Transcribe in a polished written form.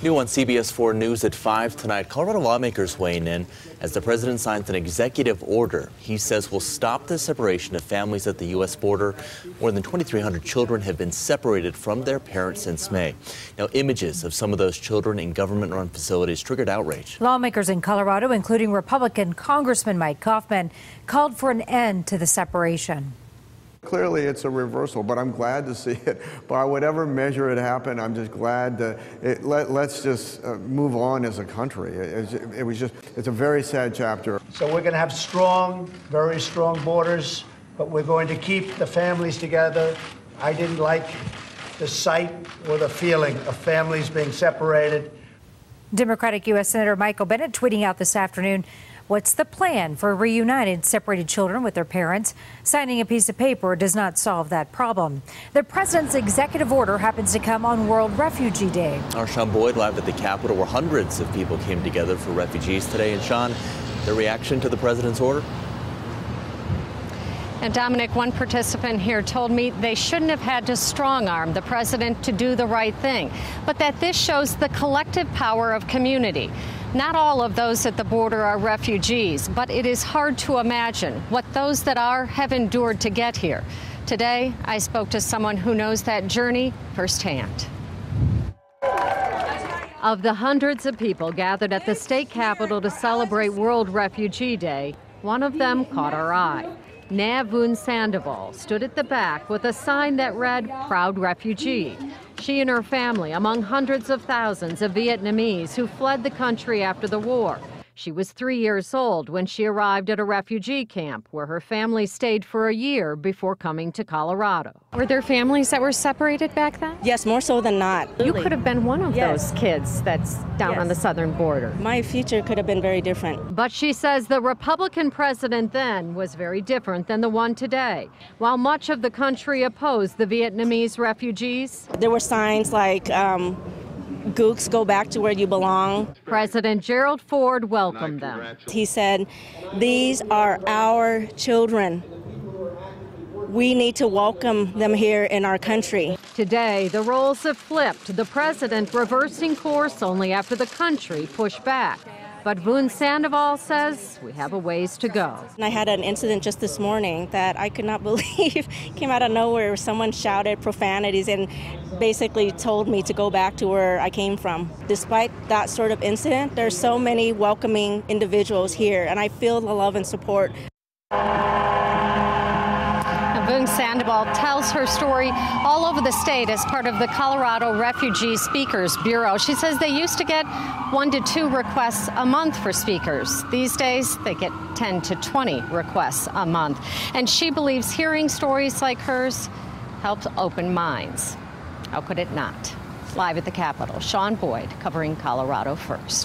New on CBS 4 News at 5 tonight, Colorado lawmakers weighing in as the president signs an executive order he says will stop the separation of families at the U.S. border. More than 2,300 children have been separated from their parents since May. Now, images of some of those children in government-run facilities triggered outrage. Lawmakers in Colorado, including Republican Congressman Mike Kaufman, called for an end to the separation. Clearly, it's a reversal, but I'm glad to see it. By whatever measure it happened, I'm just glad that let's just move on as a country. It's a very sad chapter. So we're going to have strong, very strong borders, but we're going to keep the families together. I didn't like the sight or the feeling of families being separated. Democratic U.S. Senator Michael Bennet tweeting out this afternoon, what's the plan for reunited separated children with their parents? Signing a piece of paper does not solve that problem. The president's executive order happens to come on World Refugee Day. Our Sean Boyd live at the Capitol, where hundreds of people came together for refugees today. And Sean, the reaction to the president's order? And Dominic, one participant here told me they shouldn't have had to strong-arm the president to do the right thing, but that this shows the collective power of community. Not all of those at the border are refugees, but it is hard to imagine what those that are have endured to get here. Today, I spoke to someone who knows that journey firsthand. Of the hundreds of people gathered at the state capitol to celebrate World Refugee Day, one of them caught our eye. Navun Sandoval stood at the back with a sign that read, "Proud Refugee." She and her family among hundreds of thousands of Vietnamese who fled the country after the war. She was 3 years old when she arrived at a refugee camp where her family stayed for a year before coming to Colorado. Were there families that were separated back then? Yes, more so than not. You could have been one of those kids that's down on the southern border. My future could have been very different. But she says the Republican president then was very different than the one today. While much of the country opposed the Vietnamese refugees, there were signs like, Gooks, go back to where you belong. President Gerald Ford welcomed them. He said, these are our children. We need to welcome them here in our country. Today, the roles have flipped, the president reversing course only after the country pushed back. But Navun Sandoval says we have a ways to go. I had an incident just this morning that I could not believe came out of nowhere. Someone shouted profanities and basically told me to go back to where I came from. Despite that sort of incident, there's so many welcoming individuals here, and I feel the love and support. Navun Sandoval tells her story all over the state as part of the Colorado Refugee Speakers Bureau. She says they used to get 1 to 2 requests a month for speakers. These days, they get 10 to 20 requests a month. And she believes hearing stories like hers helps open minds. How could it not? Live at the Capitol, Sean Boyd covering Colorado First.